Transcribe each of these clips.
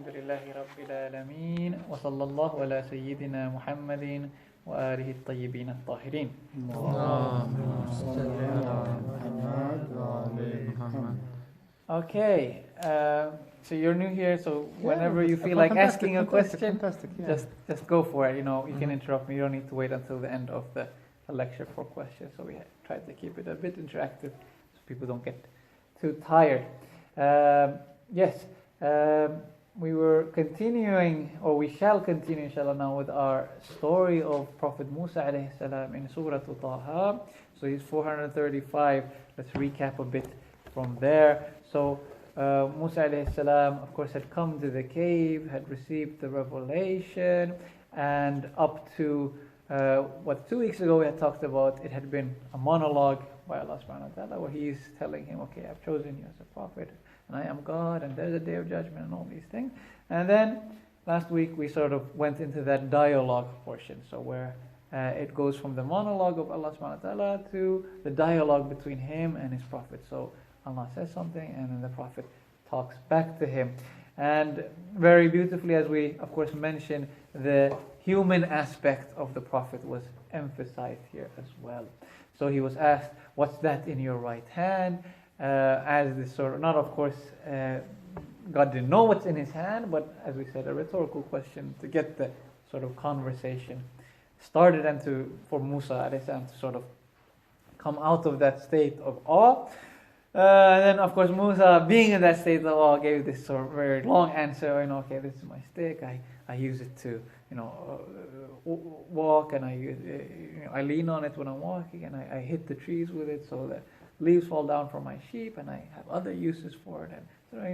Alhamdulillahi Rabbil Alameen wa sallallahu ala Sayyidina Muhammadin wa alihi at-tayyibin at-tahirin. Okay, so you're new here, so whenever you feel like asking a question, just go for it. You can interrupt me. You don't need to wait until the end of the lecture for questions. So we try to keep it a bit interactive, so people don't get too tired. Yes, we were continuing, or we shall continue, inshallah, now with our story of Prophet Musa alayhi salam in Surah Taha. So he's 435. Let's recap a bit from there. So Musa alayhi salam, of course, had come to the cave, had received the revelation, and up to 2 weeks ago we had talked about, it had been a monologue by Allah subhanahu wa ta'ala, where He is telling him, okay, I've chosen you as a prophet, and I am God, and there's a day of judgment, and all these things. And then last week we sort of went into that dialogue portion, so where it goes from the monologue of Allah subhanahu wa ta'ala to the dialogue between him and his prophet. So Allah says something, and then the prophet talks back to him. And very beautifully, as we of course mentioned, the human aspect of the prophet was emphasized here as well. So he was asked, what's that in your right hand? As this sort of, not of course, God didn't know what's in his hand, but as we said, a rhetorical question to get the sort of conversation started, and for Musa alayhi salam to sort of come out of that state of awe. And then of course Musa, being in that state of awe, gave this sort of very long answer. Okay, this is my stick. I use it to walk, and I lean on it when I'm walking, and I hit the trees with it so that leaves fall down for my sheep, and I have other uses for it. And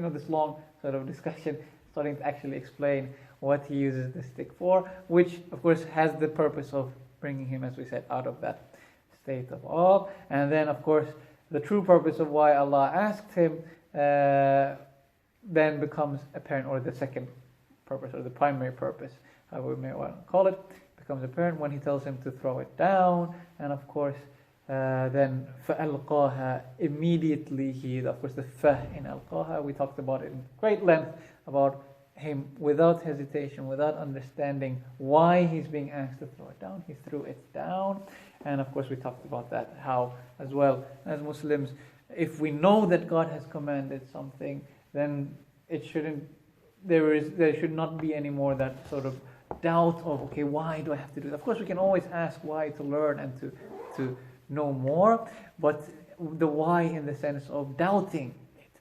so, this long sort of discussion, starting to actually explain what he uses the stick for, which of course has the purpose of bringing him, as we said, out of that state of awe. And then of course the true purpose of why Allah asked him then becomes apparent, or the second purpose, or the primary purpose, however we may want to call it, becomes apparent when he tells him to throw it down. And of course then فَأَلْقَاهَا, immediately of course the fa in alqaha, we talked about it in great length, about him without hesitation, without understanding why he's being asked to throw it down, he threw it down. And of course we talked about that, how as well as Muslims, if we know that God has commanded something, then there should not be any more that sort of doubt of, okay, why do I have to do that? Of course we can always ask why to learn and to know more, but the why in the sense of doubting it,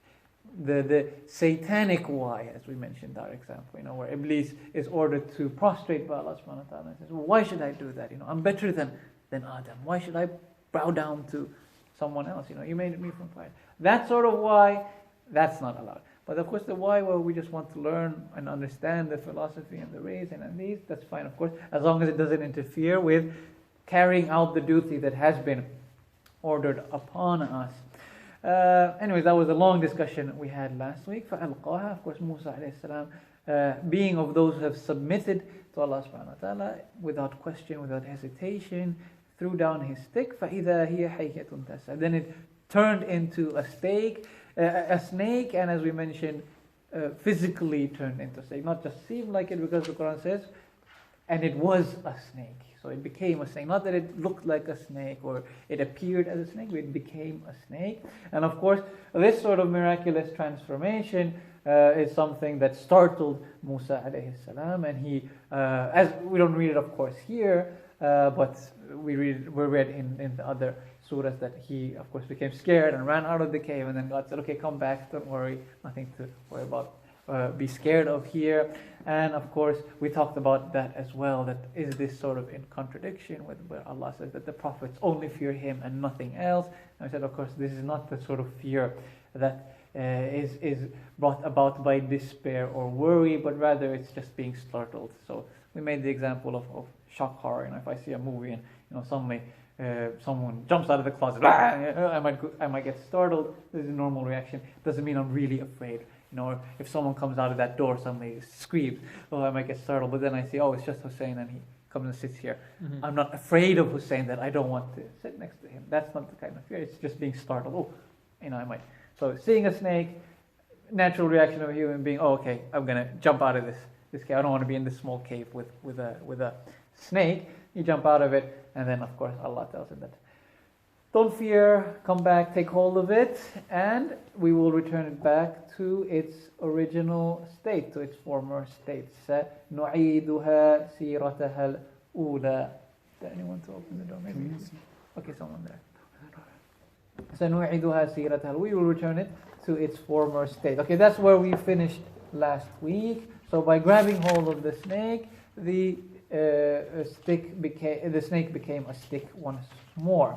the satanic why, as we mentioned our example, where Iblis is ordered to prostrate by Allah subhanahu wa ta'ala and says, well, why should I do that? I'm better than Adam. Why should I bow down to someone else? You made me from fire. That sort of why, that's not allowed. But of course the why, where we just want to learn and understand the philosophy and the reason and these, that's fine, of course, as long as it doesn't interfere with carrying out the duty that has been ordered upon us. Anyways, that was a long discussion we had last week. فَأَلْقَاهَا, of course, Musa alayhi salam, being of those who have submitted to Allah subhanahu wa ta'ala without question, without hesitation, threw down his stick. فَإِذَا هِيَ حَيَّةٌ تَسْعَى. Then it turned into a snake, and as we mentioned, physically turned into a snake. Not just seemed like it, because the Quran says, and it was a snake. So it became a snake. Not that it looked like a snake or it appeared as a snake, but it became a snake. And of course, this sort of miraculous transformation is something that startled Musa alayhi salam. And he, as we don't read it of course here, but we read in the other surahs that he of course became scared and ran out of the cave. And then God said, okay, come back, don't worry, nothing to worry about. Be scared of here. And of course we talked about that as well, that is this sort of in contradiction with where Allah says that the prophets only fear him and nothing else. And I said, of course, this is not the sort of fear that is brought about by despair or worry, but rather it's just being startled. So we made the example of shock horror. If I see a movie and someone jumps out of the closet, I might get startled. This is a normal reaction. Doesn't mean I'm really afraid. If someone comes out of that door, somebody screams, I might get startled. But then I see, it's just Hussein, and he comes and sits here. Mm-hmm. I'm not afraid of Hussein that I don't want to sit next to him. That's not the kind of fear. It's just being startled. I might. So seeing a snake, natural reaction of a human being. Oh, okay, I'm gonna jump out of this cave. I don't want to be in this small cave with a snake. You jump out of it, and then of course Allah tells him that, don't fear, come back, take hold of it, and we will return it back to its original state, to its former state. نُعِيدُهَا سِيرَتَهَا الْأُولَى. Is anyone to open the door? Maybe. Okay, someone there. سَنُعِيدُهَا سِيرَتَهَا. We will return it to its former state. Okay, that's where we finished last week. So by grabbing hold of the snake, the snake became a stick once more.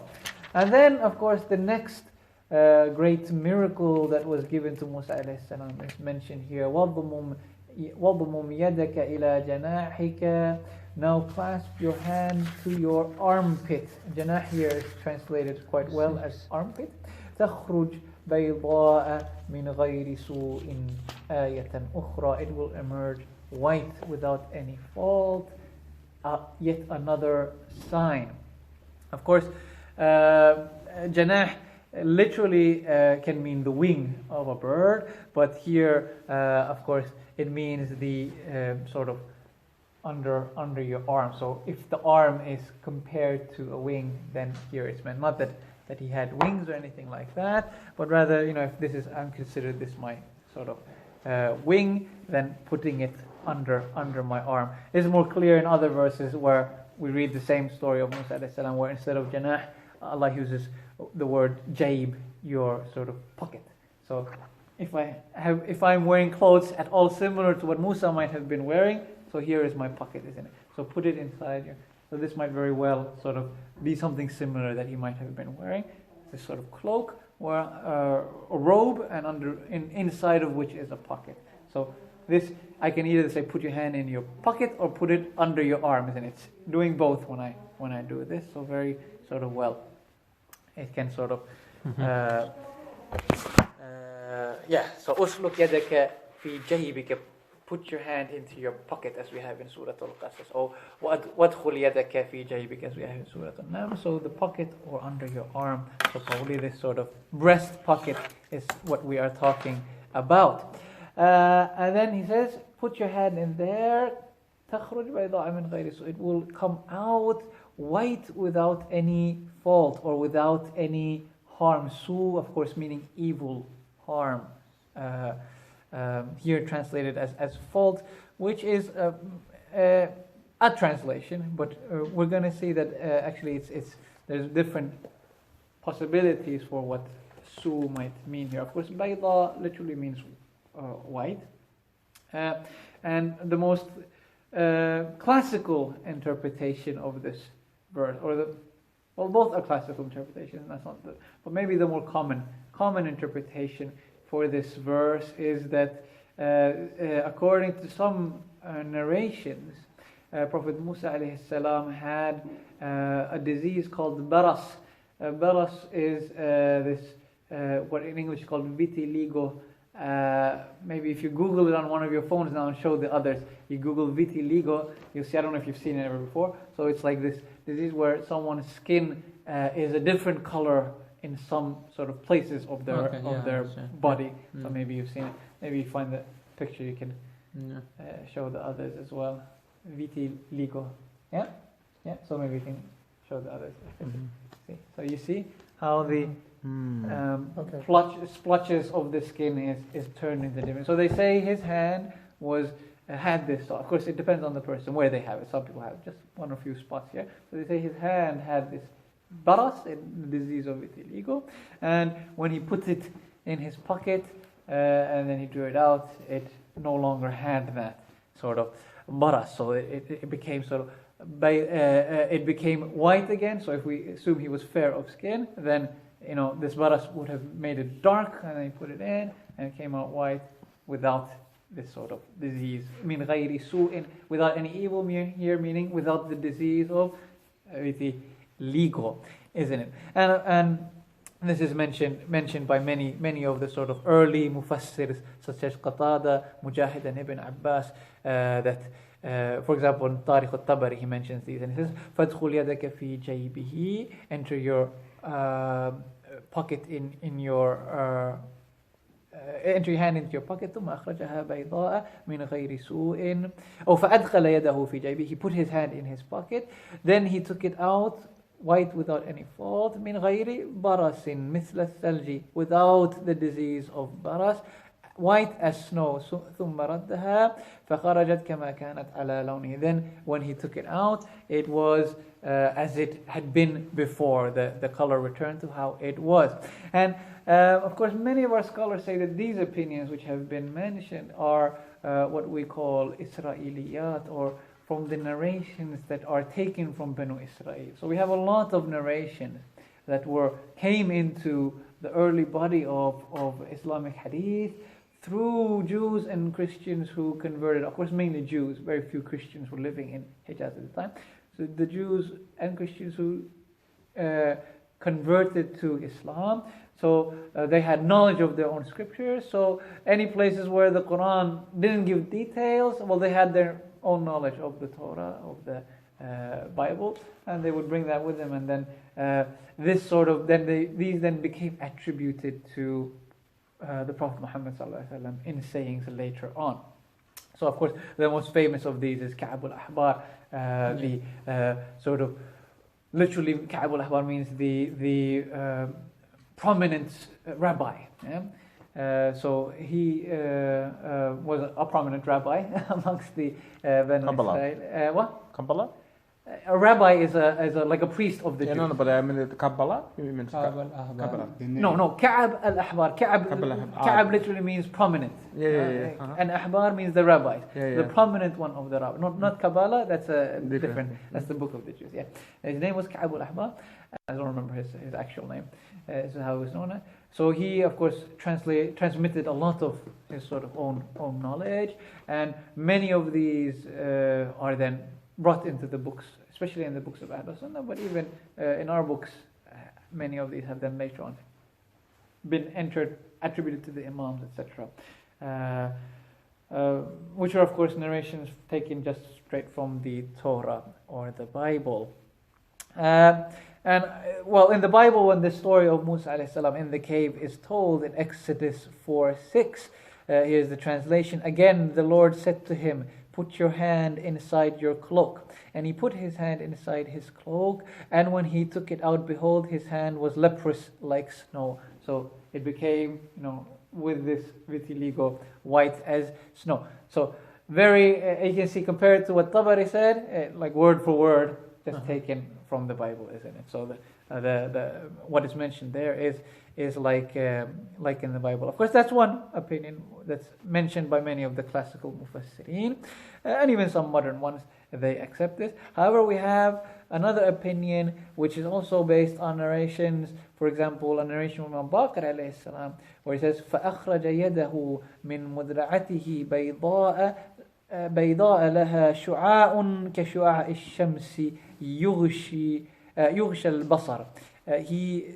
And then, of course, the next great miracle that was given to Musa alayhi salam is mentioned here. وَضْمُمْ يَدَكَ إِلَى جَنَاحِكَ. Now clasp your hand to your armpit. Janah here is translated quite well as armpit. تَخْرُجْ بَيْضَاءَ مِنْ غَيْرِ سُوءٍ آيَةً أُخْرَى. It will emerge white without any fault. Yet another sign. Of course, janah literally can mean the wing of a bird, but here, of course, it means the sort of under your arm. So if the arm is compared to a wing, then here it's meant not that he had wings or anything like that, but rather, if this is, I'm considered this my sort of wing, then putting it under my arm. It's more clear in other verses where we read the same story of Musa alayhi salam, where instead of janah, Allah uses the word jayb, your sort of pocket. So if I'm wearing clothes at all similar to what Musa might have been wearing, so here is my pocket, isn't it? So put it inside you. So this might very well sort of be something similar that he might have been wearing. This sort of cloak or a robe, and inside of which is a pocket. So this, I can either say put your hand in your pocket or put it under your arm, isn't it? It's doing both when I do this. So very sort of well, it can sort of So usluk yadaka fi jaybika. Put your hand into your pocket, as we have in Surah Al-Qasas, or وَادْخُلْ يَدَكَ فِي جَيْبِكَ, as we have in Surah Al-Naml. So the pocket or under your arm. So probably this sort of breast pocket is what we are talking about. And then he says, put your hand in there. تَخْرُجْ بَيْضَاءَ مِنْ غَيْرِ سُوءٍ. It will come out white without any fault or without any harm. Su, of course, meaning evil, harm. Here translated as fault, which is a translation, but we're going to see that actually there's different possibilities for what su might mean here. Of course, bayda literally means white, and the most classical interpretation of this verse, both are classical interpretations. That's not but maybe the more common interpretation for this verse is that according to some narrations, Prophet Musa alayhi salam had a disease called baras. Baras is this what in English is called vitiligo. Maybe if you Google it on one of your phones now and show the others, you Google vitiligo, you'll see, I don't know if you've seen it ever before. So it's like this disease where someone's skin is a different color in some sort of places of their body. So maybe you've seen it. Maybe you find the picture, you can show the others as well. Vitiligo. Yeah? So maybe you can show the others. See? So you see how the splotches of the skin is turned into different. So they say his hand had this. So of course, it depends on the person where they have it. Some people have just one or few spots here. So they say his hand had this baras, the disease of vitiligo, and when he put it in his pocket and then he drew it out, it no longer had that sort of baras. So it became sort of it became white again. So if we assume he was fair of skin, then this baras would have made it dark, and then he put it in and it came out white without this sort of disease. Min ghayri su'in, without any evil here, meaning without the disease of vitiligo, isn't it? And this is mentioned by many of the sort of early mufassirs, such as Qatada, Mujahid, and Ibn Abbas, that for example in Tariq al-Tabari he mentions these, and he says فَادْخُلْ يَدَكَ فِي جَيْبِهِ, enter your pocket in your enter your hand into your pocket, ثم أخرجها بيضاء من غير سوء. Oh, فأدخل يده في جيبه. He put his hand in his pocket, then he took it out, white without any fault, من غير برص مثل الثلج, without the disease of baras, white as snow. ثم ردها فخرجت كما كانت على لونه. Then when he took it out, it was as it had been before. The color returned to how it was. And of course, many of our scholars say that these opinions which have been mentioned are what we call Israeliyat, or from the narrations that are taken from Banu Israel. So we have a lot of narrations that came into the early body of Islamic hadith through Jews and Christians who converted. Of course, mainly Jews. Very few Christians were living in Hijaz at the time. So the Jews and Christians who converted to Islam, so they had knowledge of their own scriptures. So any places where the Quran didn't give details, well, they had their own knowledge of the Torah, of the Bible, and they would bring that with them. And then these then became attributed to the Prophet Muhammad ﷺ in sayings later on. So of course, the most famous of these is Ka'b al-Ahbar, the sort of, literally Ka'b al-Ahbar means the prominent rabbi. Yeah? So he was a prominent rabbi amongst the Banu Israel. What? Kabbalah? A rabbi is like a priest of the Jews. No, but I mean the Kabbalah. You mean Kabbalah. No, Ka'b al-Ahbar. Ka'b literally means prominent. And Ahbar means the rabbis. The prominent one of the rabbis. Not Kabbalah, that's different. That's the book of the Jews. Yeah. His name was Ka'b al-Ahbar. I don't remember his actual name. This is how he was known as. So he, of course, transmitted a lot of his sort of own knowledge, and many of these are then brought into the books, especially in the books of Ahlul Sunnah, but even in our books, many of these have then later on been attributed to the Imams, etc. Which are, of course, narrations taken just straight from the Torah or the Bible. And in the Bible, when the story of Musa alayhi salam in the cave is told in Exodus 4:6, here's the translation. Again, the Lord said to him, "Put your hand inside your cloak." And he put his hand inside his cloak, and when he took it out, behold, his hand was leprous like snow. So it became, with this vitiligo, white as snow. So very, you can see, compared to what Tabari said, like word for word, just taken from the Bible, isn't it? So the what is mentioned there is like in the Bible. Of course, that's one opinion that's mentioned by many of the classical mufassirin, and even some modern ones, they accept this. However, we have another opinion which is also based on narrations. For example, a narration from Baqir alayhi salam, where he says, فَأَخْرَجَ يَدَهُ مِنْ مُدْرَعَتِهِ بيضاء لها شعاع كشعاع الشمس يغشى البصر. He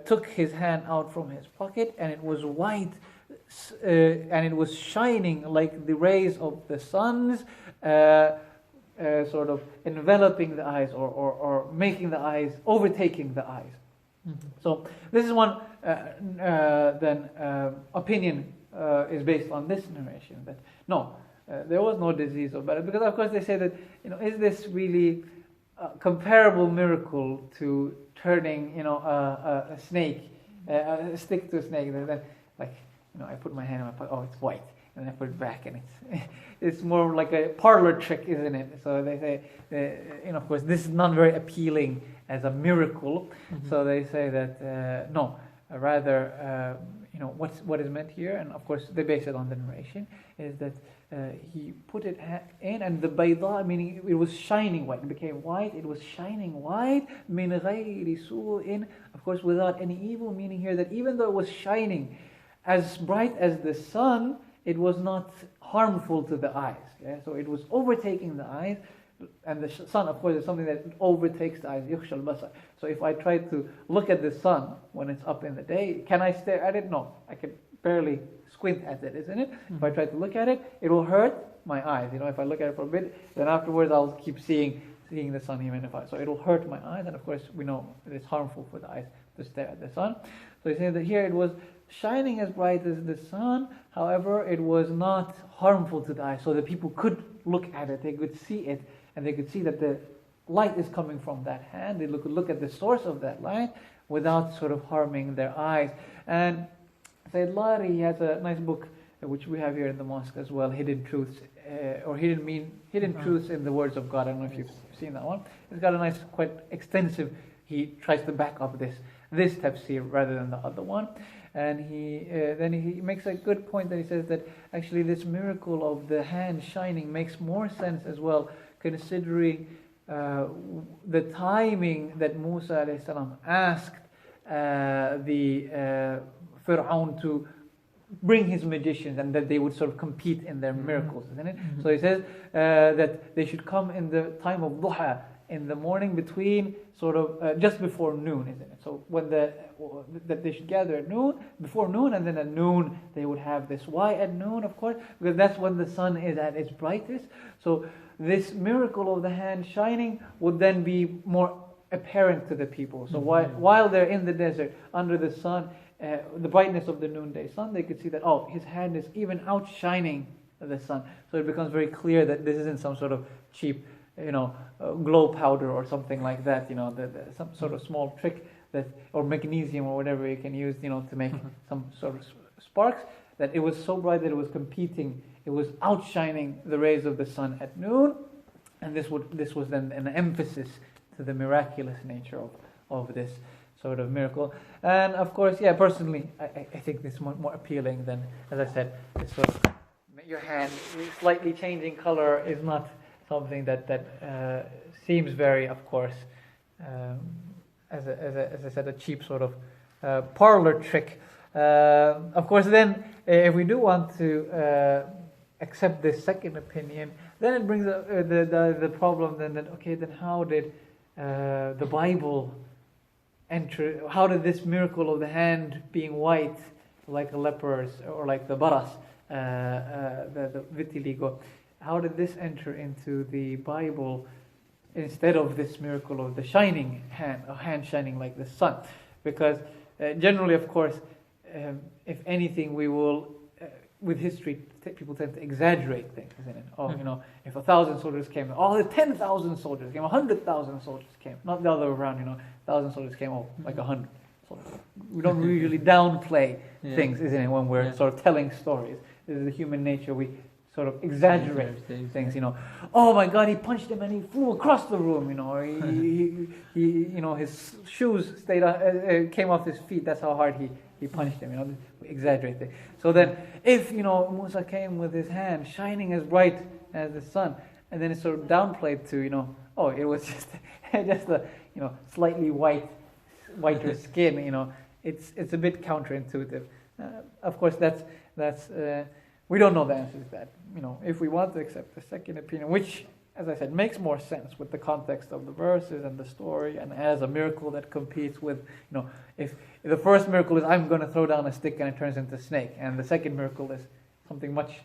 took his hand out from his pocket, and it was white, and it was shining like the rays of the suns, sort of enveloping the eyes, or making the eyes, overtaking the eyes. So this is one opinion is based on this narration, that no, there was no disease of baras, because of course they say that, is this really a comparable miracle to turning, a snake, a stick to a snake? Then, I put my hand in my pocket, oh, it's white, and then I put it back, and it's more like a parlor trick, isn't it? So they say, of course, this is not very appealing as a miracle. So they say that no, rather, what is meant here, and of course they base it on the narration, is that he put it in, and the bayda, meaning it was shining white, it became white, it was shining white, min ghayri su'in, of course without any evil, meaning here that even though it was shining as bright as the sun, it was not harmful to the eyes. Yeah? So it was overtaking the eyes, and the sun, of course, is something that overtakes the eyes, yukhsha al-basar. So if I try to look at the sun when it's up in the day, can I stare at it? No, I can barely squint at it, isn't it? If I try to look at it, it will hurt my eyes. If I look at it for a bit, then afterwards I'll keep seeing the sun even so it'll hurt my eyes, and of course we know it's harmful for the eyes to stare at the sun. So he said that here it was shining as bright as the sun. However, it was not harmful to the eye, so that people could look at it, they could see it, and they could see that the light is coming from that hand. They could look at the source of that light without sort of harming their eyes. And Sayyid Lari, he has a nice book which we have here in the mosque as well, Hidden Truths, or Hidden Truths in the Words of God. I don't know if you've seen that one. It's got a nice, quite extensive, he tries to back up this tafsir rather than the other one. And then he makes a good point that he says that actually this miracle of the hand shining makes more sense as well, considering the timing that Musa alayhi salam asked the Fir'aun to bring his magicians, and that they would sort of compete in their miracles, isn't it? So he says that they should come in the time of duha, in the morning between sort of just before noon, isn't it? So when that they should gather at noon, before noon, and then at noon they would have this. Why at noon, of course? Because that's when the sun is at its brightest. So this miracle of the hand shining would then be more apparent to the people. So while they're in the desert under the sun, the brightness of the noonday sun, they could see that, oh, his hand is even outshining the sun. So it becomes very clear that this isn't some sort of cheap, glow powder or something like that, some sort of small trick or magnesium or whatever you can use, to make some sort of sparks, that it was so bright that it was competing, it was outshining the rays of the sun at noon, and this was then an emphasis to the miraculous nature of this sort of miracle. And of course, personally, I think this is more appealing than, as I said, this sort of your hand slightly changing color is not something that seems very, of course, as I said, a cheap sort of parlor trick. Of course, then if we do want to accept this second opinion, then it brings up the problem. Then how did the Bible enter? How did this miracle of the hand being white, like a leper's, or like the baras, the vitiligo? How did this enter into the Bible instead of this miracle of the shining hand, a hand shining like the sun? Because generally, of course, if anything, we will, with history, people tend to exaggerate things, isn't it? If 1,000 soldiers came, 10,000 soldiers came, 100,000 soldiers came. Not the other way around, 1,000 soldiers came, like 100 soldiers. We don't usually downplay things, isn't it, when we're sort of telling stories. This is the human nature. We sort of exaggerate things, Oh my God, he punched him and he flew across the room, he his shoes came off his feet. That's how hard he punched him, We exaggerate things. So then, if Musa came with his hand shining as bright as the sun, and then it's sort of downplayed to it was just a slightly whiter skin, it's a bit counterintuitive. Of course, that's we don't know the answer to that. If we want to accept the second opinion, which, as I said, makes more sense with the context of the verses and the story, and as a miracle that competes with, if the first miracle is I'm going to throw down a stick and it turns into a snake, and the second miracle is something much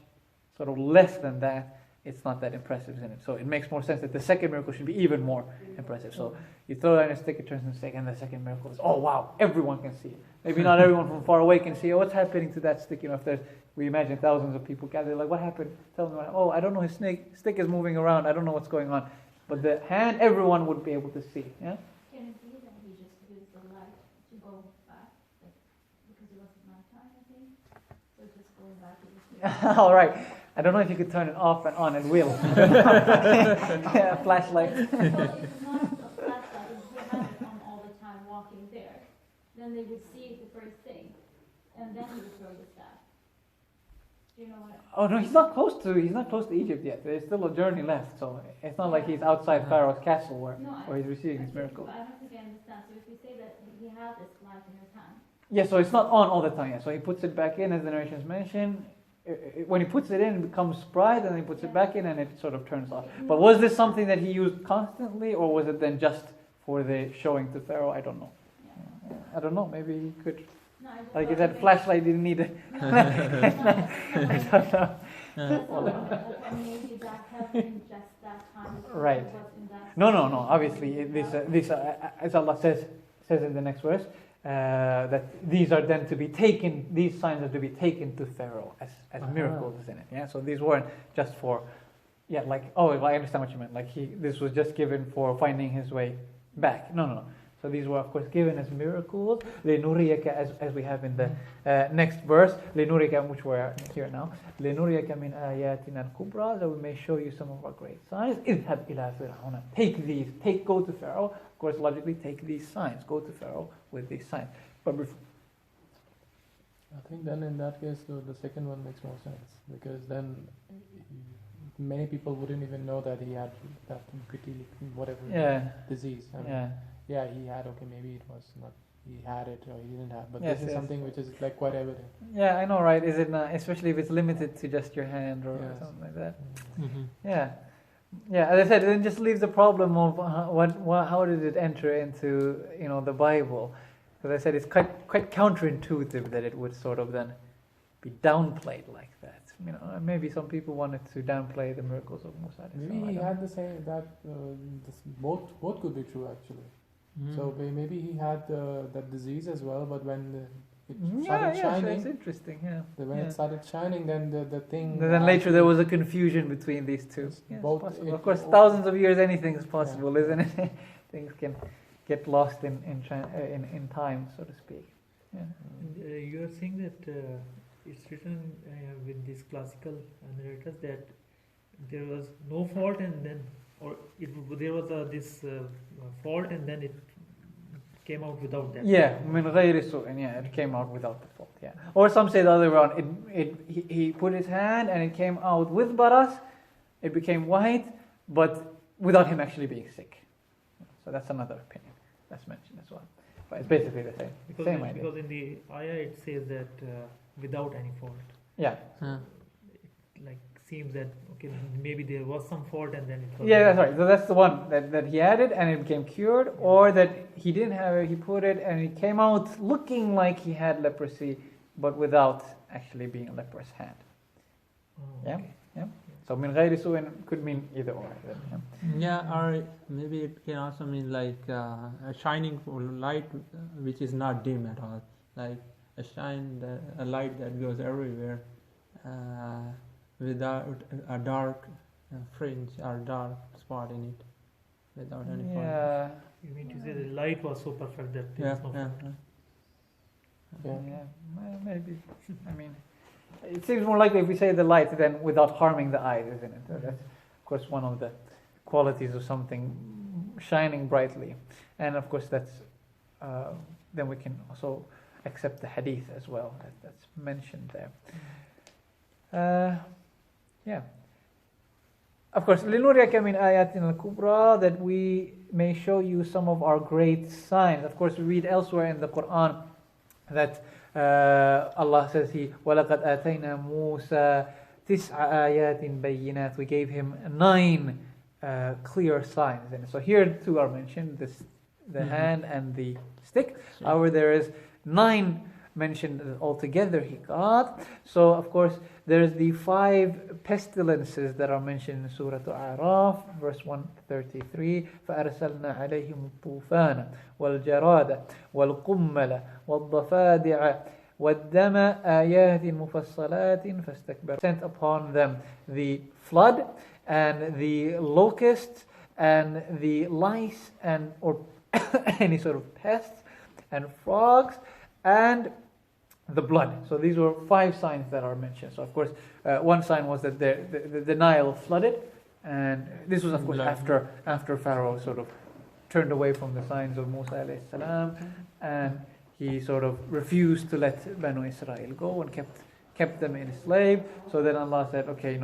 sort of less than that, it's not that impressive, isn't it? So it makes more sense that the second miracle should be even more impressive. So you throw down a stick, it turns into a snake, and the second miracle is, oh wow, everyone can see it. Maybe not everyone from far away can see, what's happening to that stick? If we imagine thousands of people gathered, like, what happened? Tell them, I don't know, his stick is moving around, I don't know what's going on. But the hand, everyone would be able to see. Yeah? Can it be that he just used the light to go back? Because it wasn't nighttime, I think. So just going back to the All right. I don't know if you could turn it off and on at will. Yeah, flashlight. Well, if it's not a flashlight, if he had it on all the time walking there, then they would see it the first thing, and then he would throw the staff. Do you know what? Oh no, he's not close to Egypt yet. There's still a journey left, so it's not like he's outside Pharaoh's castle where he's receiving his miracle. I don't think I understand. So if you say that he had this light in his hand. Yeah, so it's not on all the time. Yeah. So he puts it back in, as the narrations mention. When he puts it in, it becomes bright, and then he puts it back in, and it sort of turns off. But was this something that he used constantly, or was it then just for the showing to Pharaoh? I don't know. Yeah. I don't know. Maybe he could. No, like if that flashlight didn't need it. I don't know. Maybe that happened just that time. Right. Was in that No. Obviously, this as Allah says in the next verse, that these are then to be taken, these signs are to be taken to Pharaoh as miracles, isn't it? Yeah. So these weren't just for, like, oh, I understand what you meant. Like this was just given for finding his way back. No. So these were, of course, given as miracles. لِنُرِيَكَ, as we have in the next verse. لِنُرِيَكَ, which we're here now. لِنُرِيَكَ مِنْ آيَاتِنَا الْكُبْرَى, that we may show you some of our great signs. اذهب إلى فرعون. Take these. Go to Pharaoh. Of course, logically, take these signs. Go to Pharaoh with these signs. But I think then in that case, the second one makes more sense, because then many people wouldn't even know that he had that whatever disease. I mean, he had, maybe it was not, he had it or he didn't have, but this is something which is like quite evident. Yeah, I know, right? Is it not, especially if it's limited to just your hand or something like that? Mm-hmm. Yeah, as I said, it then just leaves the problem of how did it enter into the Bible? Because I said it's quite counterintuitive that it would sort of then be downplayed like that. Maybe some people wanted to downplay the miracles of Musa. Maybe he had the same that both could be true actually. Mm. So maybe he had that disease as well, but when it started shining, it's interesting. When it started shining, then the thing. Then later there was a confusion between these two. Both, of course, thousands of years, anything is possible, isn't it? Things can get lost in time, so to speak. Yeah. You are saying that it's written with these classical narrators that there was no fault and then, there was this fault and then it came out without that. Yeah, min ghayri su'in, it came out without the fault. Yeah, or some say the other way around. He put his hand and it came out with baras. It became white, but without him actually being sick. So that's another opinion that's mentioned as well. But it's basically the same idea. Because in the ayah it says that without any fault. Yeah. It seems that maybe there was some fault and then it was. Yeah, that's right. So that's the one that he had it and it became cured, or that he didn't have it, he put it and it came out looking like he had leprosy, but without actually being a leprous hand. Yeah. So min ghayri su'in could mean either or. Or maybe it can also mean like a shining light which is not dim at all, like a light that goes everywhere without a dark fringe or dark spot in it, without any fault. Yeah. You mean to say the light was so perfect that there was no fault? Maybe. I mean, it seems more likely if we say the light than without harming the eyes, isn't it? So that's, of course, one of the qualities of something shining brightly. And, of course, that's then we can also accept the hadith as well, that's mentioned there. Of course, لِنُرِيَكَ مِنْ آيَاتِنَا الْكُبْرَى, that we may show you some of our great signs. Of course, we read elsewhere in the Quran that Allah says وَلَقَدْ آتَيْنَا مُوسَى تِسْعَ آيَاتٍ بَيِّنَاتٍ, we gave him 9 clear signs. And so here too are mentioned, the hand and the stick. However, there is 9 mentioned altogether he got. So of course there's the 5 pestilences that are mentioned in Surah Al-A'raf, verse 133. فَأَرْسَلْنَا عَلَيْهِمُ الطُّوفَانَ وَالْجَرَادَ وَالْقُمَّلَ وَالضَّفَادِعَ وَالدَّمَ آيَاتٍ مُفَصَّلَاتٍ فَاسْتَكْبَرُوا. Sent upon them the flood and the locusts and the lice or any sort of pests and frogs and the blood. So these were 5 signs that are mentioned. So of course, one sign was that the Nile flooded, and this was of course after Pharaoh sort of turned away from the signs of Musa alayhi salam, and he sort of refused to let Banu Israel go and kept them enslaved. So then Allah said, okay,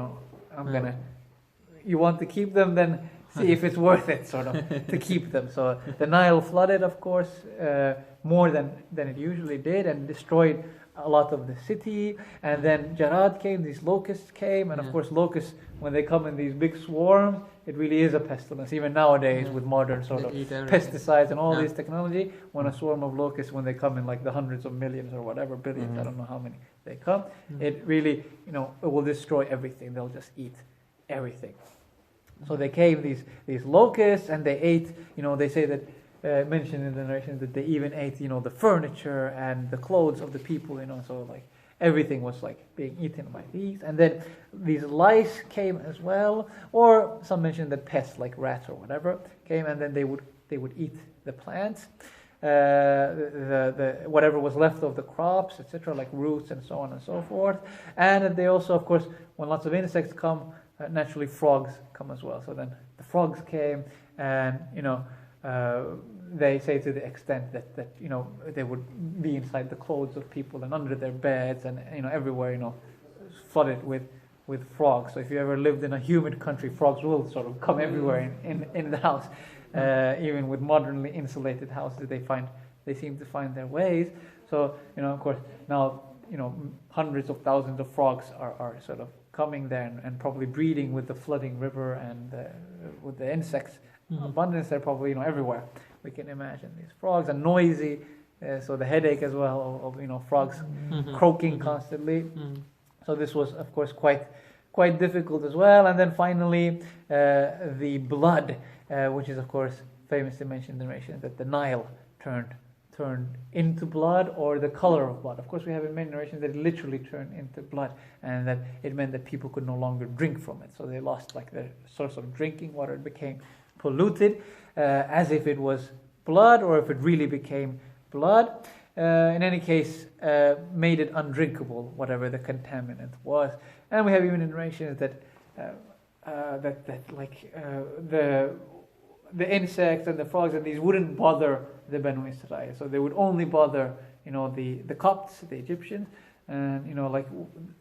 you want to keep them, then see if it's worth it, sort of, to keep them. So the Nile flooded, of course, more than it usually did, and destroyed a lot of the city. And then Jarad came, these locusts came, and of course locusts, when they come in these big swarms, it really is a pestilence. Even nowadays with modern sort of pesticides and all this technology, when a swarm of locusts, when they come in like the hundreds of millions or whatever, billions, I don't know how many they come, it really, it will destroy everything. They'll just eat everything. So they came, these locusts, and they ate, they say that mentioned in the narration that they even ate, the furniture and the clothes of the people, so like everything was like being eaten by these. And then these lice came as well, or some mention that pests like rats or whatever came, and then they would eat the plants, the whatever was left of the crops, etc., like roots and so on and so forth. And they also, of course, when lots of insects come, naturally frogs come as well. So then the frogs came, and they say to the extent that they would be inside the clothes of people and under their beds and everywhere, flooded with frogs. So if you ever lived in a humid country, frogs will sort of come everywhere in the house. Even with modernly insulated houses, they seem to find their ways. So of course now hundreds of thousands of frogs are sort of coming there and probably breeding with the flooding river and with the insects. Abundance there probably everywhere. We can imagine these frogs are noisy, so the headache as well of frogs croaking constantly. So this was of course quite difficult as well. And then finally the blood, which is of course famously mentioned in the narration that the Nile turned into blood, or the color of blood. Of course, we have in many narrations that it literally turned into blood, and that it meant that people could no longer drink from it. So they lost like their source of drinking water. It became polluted, as if it was blood, or if it really became blood. In any case, made it undrinkable, whatever the contaminant was. And we have even narrations that the insects and the frogs and these wouldn't bother the Banu Israel. So they would only bother, the Copts, the Egyptians, and like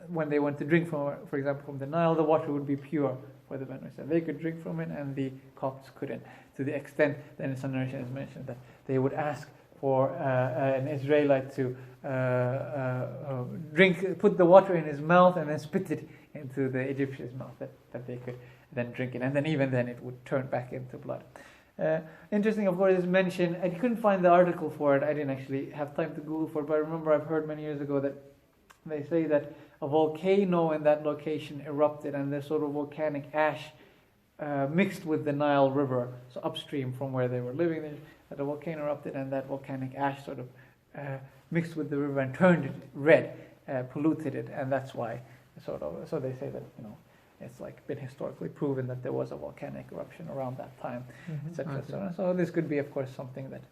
when they went to drink from, for example, from the Nile, the water would be pure for the Banu Israel. They could drink from it, and the Copts couldn't. To the extent that in some narrations mentioned that they would ask for an Israelite to put the water in his mouth and then spit it into the Egyptian's mouth, that they could then drink it, and then even then it would turn back into blood. Interesting, of course, is mentioned. I couldn't find the article for it. I didn't actually have time to Google for it, but I remember I've heard many years ago that they say that a volcano in that location erupted, and the sort of volcanic ash mixed with the Nile River, so upstream from where they were living, that a volcano erupted, and that volcanic ash sort of mixed with the river and turned it red, polluted it, and that's why so they say that it's like been historically proven that there was a volcanic eruption around that time, etc. Okay. So this could be, of course, something that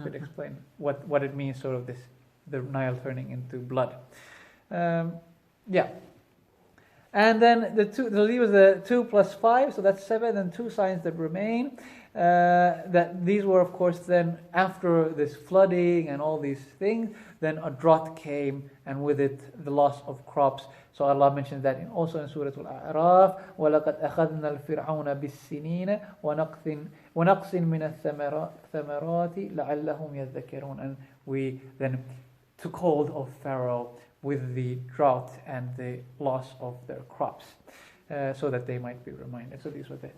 could explain what it means, sort of the Nile turning into blood. And then the two. So these was the 2 + 5, so that's 7, and 2 signs that remain. That these were, of course, then after this flooding and all these things, then a drought came, and with it the loss of crops. So Allah mentions that also in Surah Al-A'raf, وَلَقَدْ أَخَذْنَا الْفِرْعَوْنَ بِالسِّنِينَ وَنَقْصٍ مِنَ الثَّمَرَاتِ لَعَلَّهُمْ يَذَّكَّرُونَ. And we then took hold of Pharaoh with the drought and the loss of their crops, so that they might be reminded. So these were the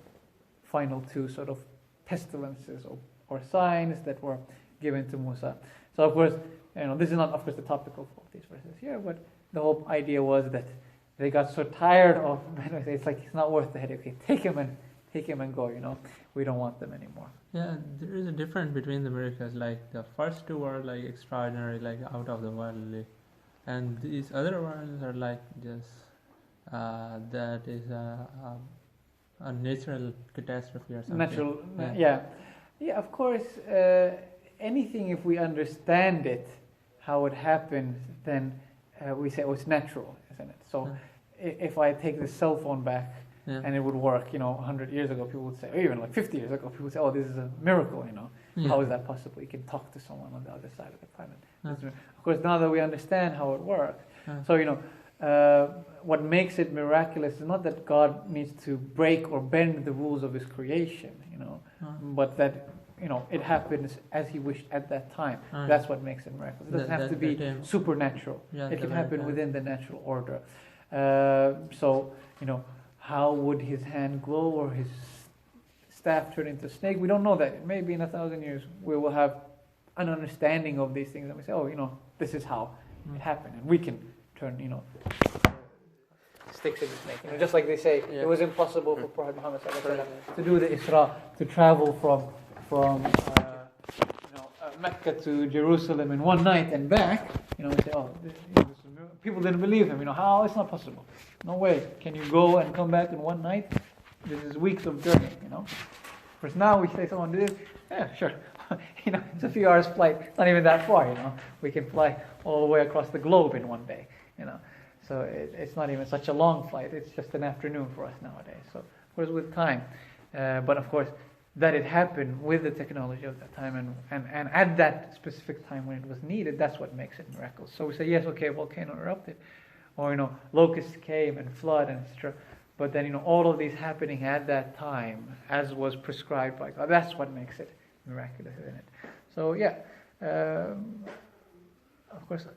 final 2 sort of pestilences or signs that were given to Musa. So of course, this is not, of course, the topic of these verses here, but the whole idea was that they got so tired of, it's like, it's not worth the headache. Okay, take him and go. We don't want them anymore. Yeah, there is a difference between the miracles. Like the first 2 were like extraordinary, like out of the worldly, and these other ones are like just that is a natural catastrophe or something. Natural, yeah. Of course, anything, if we understand it, how it happens, then we say, it's natural, isn't it? So if I take the cell phone back and it would work, 100 years ago, people would say, or even like 50 years ago, people would say, this is a miracle, How is that possible? You can talk to someone on the other side of the planet. Of course, now that we understand how it works, so, what makes it miraculous is not that God needs to break or bend the rules of His creation, but that it happens as He wished at that time. That's what makes it miraculous. It doesn't have to be supernatural. It can happen within the natural order. So, how would His hand glow or His staff turn into a snake? We don't know that. Maybe in 1,000 years we will have an understanding of these things, and we say, this is how it happened, and we can turn, sticks into snake. Just like they say, it was impossible for Prophet Muhammad to do the Isra, to travel from Mecca to Jerusalem in one night and back, we say, oh, people didn't believe him. How? It's not possible. No way. Can you go and come back in one night? This is weeks of journey. Whereas now we say someone did it. Yeah, sure. It's a few hours flight. It's not even that far. We can fly all the way across the globe in one day. So it's not even such a long flight. It's just an afternoon for us nowadays. So of course with time, but of course that it happened with the technology of that time and at that specific time when it was needed, that's what makes it miraculous. So we say, yes, okay, volcano erupted, or locusts came and flood, and etc. But then all of these happening at that time, as was prescribed by God, that's what makes it miraculous, isn't it? So yeah, of course,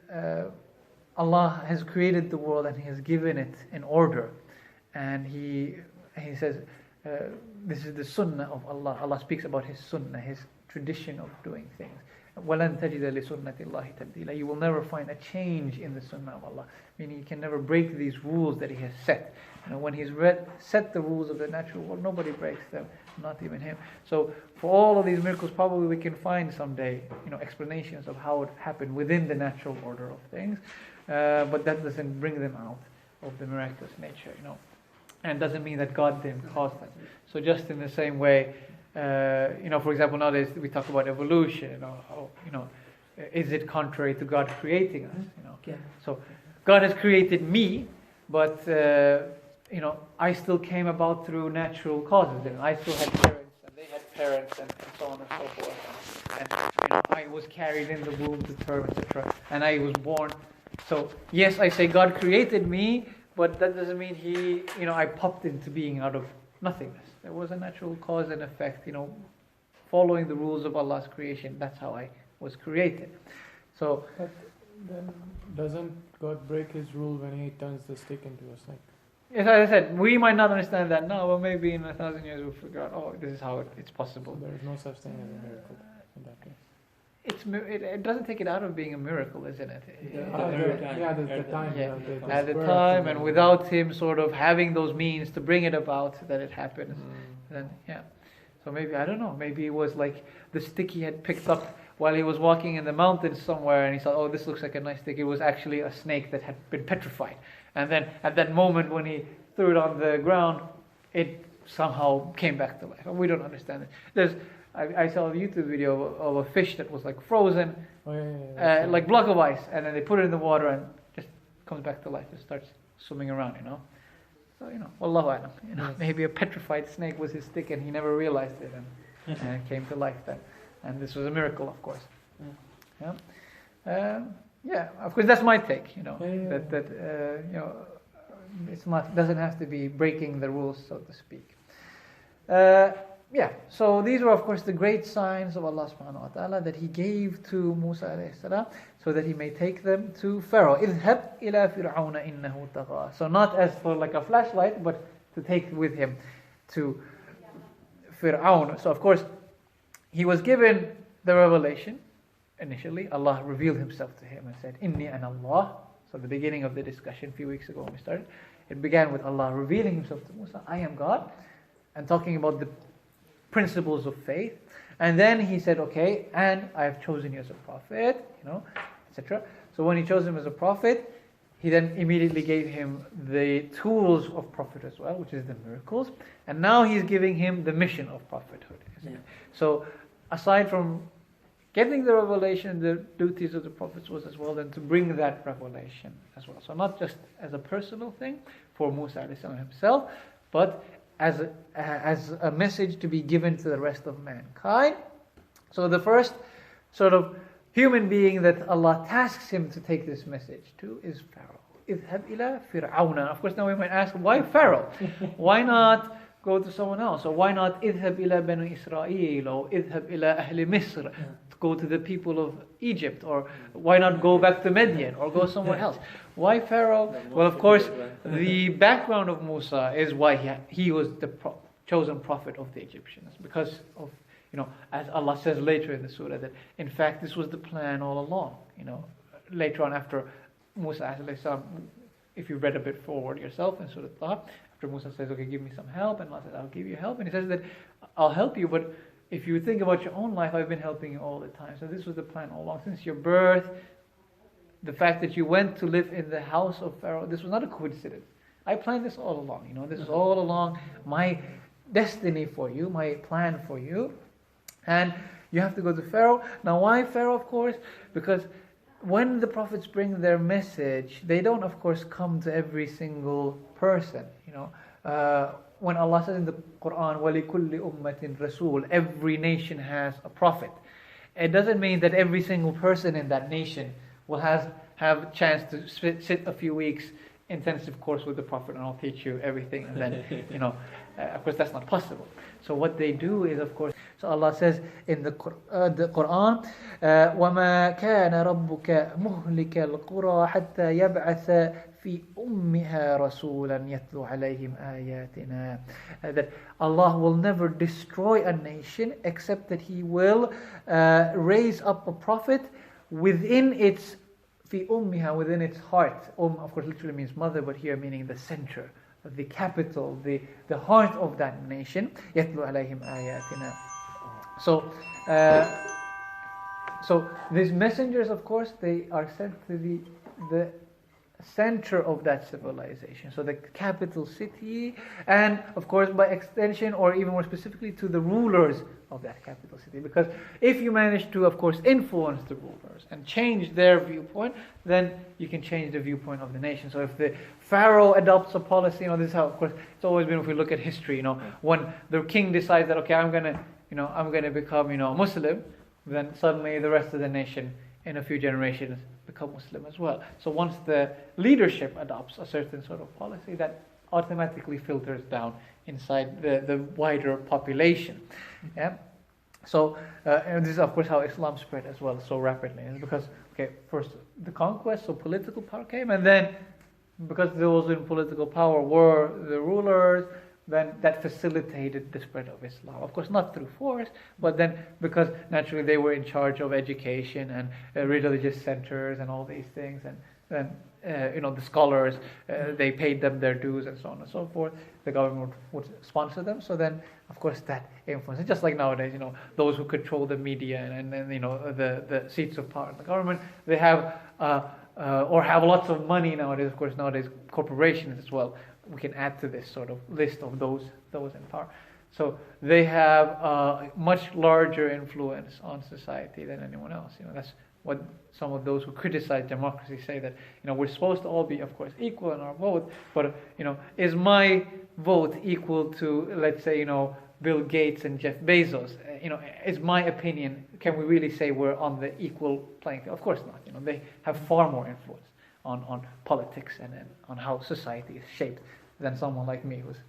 Allah has created the world and He has given it an order, and He says. This is the sunnah of Allah. Allah speaks about His sunnah, His tradition of doing things. وَلَن تَجِدَ لِسُنَّةِ اللَّهِ تَبْدِيلًا. You will never find a change in the sunnah of Allah. Meaning you can never break these rules that He has set. When He's set the rules of the natural world, nobody breaks them, not even Him. So for all of these miracles, probably we can find someday, explanations of how it happened within the natural order of things. But that doesn't bring them out of the miraculous nature, And it doesn't mean that God didn't cause them. So just in the same way, for example, nowadays we talk about evolution. Is it contrary to God creating us? So God has created me, but I still came about through natural causes. I still had parents, and they had parents, and so on and so forth. And I was carried in the womb to term, etc. And I was born. So yes, I say God created me. But that doesn't mean I popped into being out of nothingness. There was a natural cause and effect, following the rules of Allah's creation. That's how I was created. So, but then doesn't God break His rule when He turns the stick into a snake? Yes, as I said, we might not understand that now, but maybe in 1,000 years we'll figure out, this is how it's possible. So there is no such thing as a miracle in that case. It doesn't take it out of being a miracle, isn't it? The time. At the time, and without Him sort of having those means to bring it about, that it happens. Then so maybe, I don't know, maybe it was like the stick he had picked up while he was walking in the mountains somewhere, and he thought, oh, this looks like a nice stick. It was actually a snake that had been petrified. And then at that moment when he threw it on the ground, it somehow came back to life. We don't understand it. I saw a YouTube video of a fish that was like frozen, like block of ice, and then they put it in the water and just comes back to life. It starts swimming around, So, Wallahu a'lam. Maybe a petrified snake was his stick and he never realized it, and it came to life then. And this was a miracle, of course. Of course, that's my take. It's not, doesn't have to be breaking the rules, so to speak. So these were of course the great signs of Allah subhanahu wa ta'ala that He gave to Musa alayhi salam, so that he may take them to Pharaoh. اذهب إلى فرعون إنه طغى. So not as for like a flashlight, but to take with him to Fir'aun. So of course, he was given the revelation. Initially, Allah revealed Himself to him and said, Inni an Allah. So the beginning of the discussion a few weeks ago when we started, it began with Allah revealing Himself to Musa, I am God, and talking about the principles of faith. And then He said, okay, and I have chosen you as a prophet, etc. So when He chose him as a prophet, He then immediately gave him the tools of prophet as well, which is the miracles. And now He's giving him the mission of prophethood. So aside from getting the revelation, the duties of the prophets was as well then to bring that revelation as well. So not just as a personal thing for Musa alayhi salam himself, but as a message to be given to the rest of mankind. So the first sort of human being that Allah tasks him to take this message to is Pharaoh. اذهب إلى فرعون. Of course, now we might ask, why Pharaoh? Why not go to someone else? Or why not اذهب إلى بني إسرائيل or اذهب إلى أهل مصر? Go to the people of Egypt, or why not go back to Midian or go somewhere else? Why Pharaoh? Well, of course, the background of Musa is why he was the chosen prophet of the Egyptians, because of, as Allah says later in the surah, that in fact this was the plan all along. Later on after Musa alayhi salam, if you read a bit forward yourself in Surah Taha, after Musa says, okay, give me some help, and Allah says, I'll give you help, and He says that I'll help you, but if you think about your own life, I've been helping you all the time. So this was the plan all along. Since your birth, the fact that you went to live in the house of Pharaoh, this was not a coincidence. I planned this all along. This is all along my destiny for you, my plan for you. And you have to go to Pharaoh. Now, why Pharaoh, of course? Because when the prophets bring their message, they don't, of course, come to every single person. When Allah says in the Quran, وَلِكُلِّ أُمَّةٍ رَسُولٍ, every nation has a prophet. It doesn't mean that every single person in that nation will have a chance to sit a few weeks intensive course with the Prophet and I'll teach you everything, and then of course that's not possible. So what they do is, of course, so Allah says in the Quran, وَمَا كَانَ رَبُّكَ مُهْلِكَ الْقُرَى حَتَّى يَبْعَثَ فِي أُمِّهَا رَسُولًا يَتْلُو عَلَيْهِمْ آيَاتِنَا, that Allah will never destroy a nation except that He will raise up a prophet within its fi ummiha, within its heart. Of course, literally means mother, but here meaning the center, the capital, the heart of that nation. Yatlu alayhim ayatina. So these messengers, of course, they are sent to the center of that civilization, so the capital city, and of course by extension, or even more specifically, to the rulers of that capital city. Because if you manage to, of course, influence the rulers and change their viewpoint, then you can change the viewpoint of the nation. So if the Pharaoh adopts a policy, this is how, of course, it's always been, if we look at history, when the king decides that, okay, I'm gonna become, Muslim, then suddenly the rest of the nation in a few generations become Muslim as well. So once the leadership adopts a certain sort of policy, that automatically filters down inside the wider population. Yeah. So and this is, of course, how Islam spread as well so rapidly. It's because, first the conquest, so political power came, and then because those in political power were the rulers, then that facilitated the spread of Islam. Of course, not through force, but then because naturally they were in charge of education and religious centers and all these things, and then the scholars, they paid them their dues and so on and so forth. The government would sponsor them, so then of course that influence. Just like nowadays, those who control the media and the seats of power in the government, they have or have lots of money nowadays. Of course, nowadays corporations as well. We can add to this sort of list of those in power. So they have a much larger influence on society than anyone else. That's what some of those who criticize democracy say, that we're supposed to all be, of course, equal in our vote. But is my vote equal to, let's say, Bill Gates and Jeff Bezos? Is my opinion? Can we really say we're on the equal playing field? Of course not. They have far more influence on politics and on how society is shaped than someone like me who's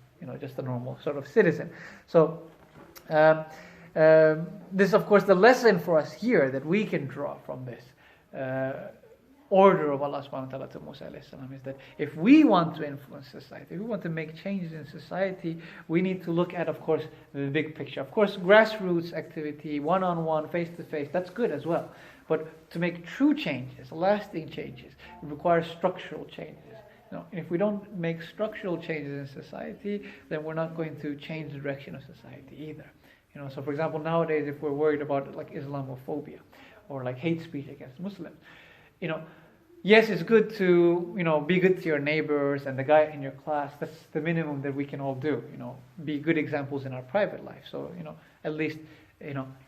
just a normal sort of citizen. So this is, of course, the lesson for us here that we can draw from this order of Allah subhanahu wa ta'ala to Musa alayhi salam, is that if we want to influence society, if we want to make changes in society, we need to look at, of course, the big picture. Of course, grassroots activity, one-on-one, face-to-face, that's good as well. But to make true changes, lasting changes, it requires structural changes. If we don't make structural changes in society, then we're not going to change the direction of society either. So for example, nowadays, if we're worried about like Islamophobia or like hate speech against Muslims, yes, it's good to be good to your neighbors and the guy in your class. That's the minimum that we can all do. Be good examples in our private life. So at least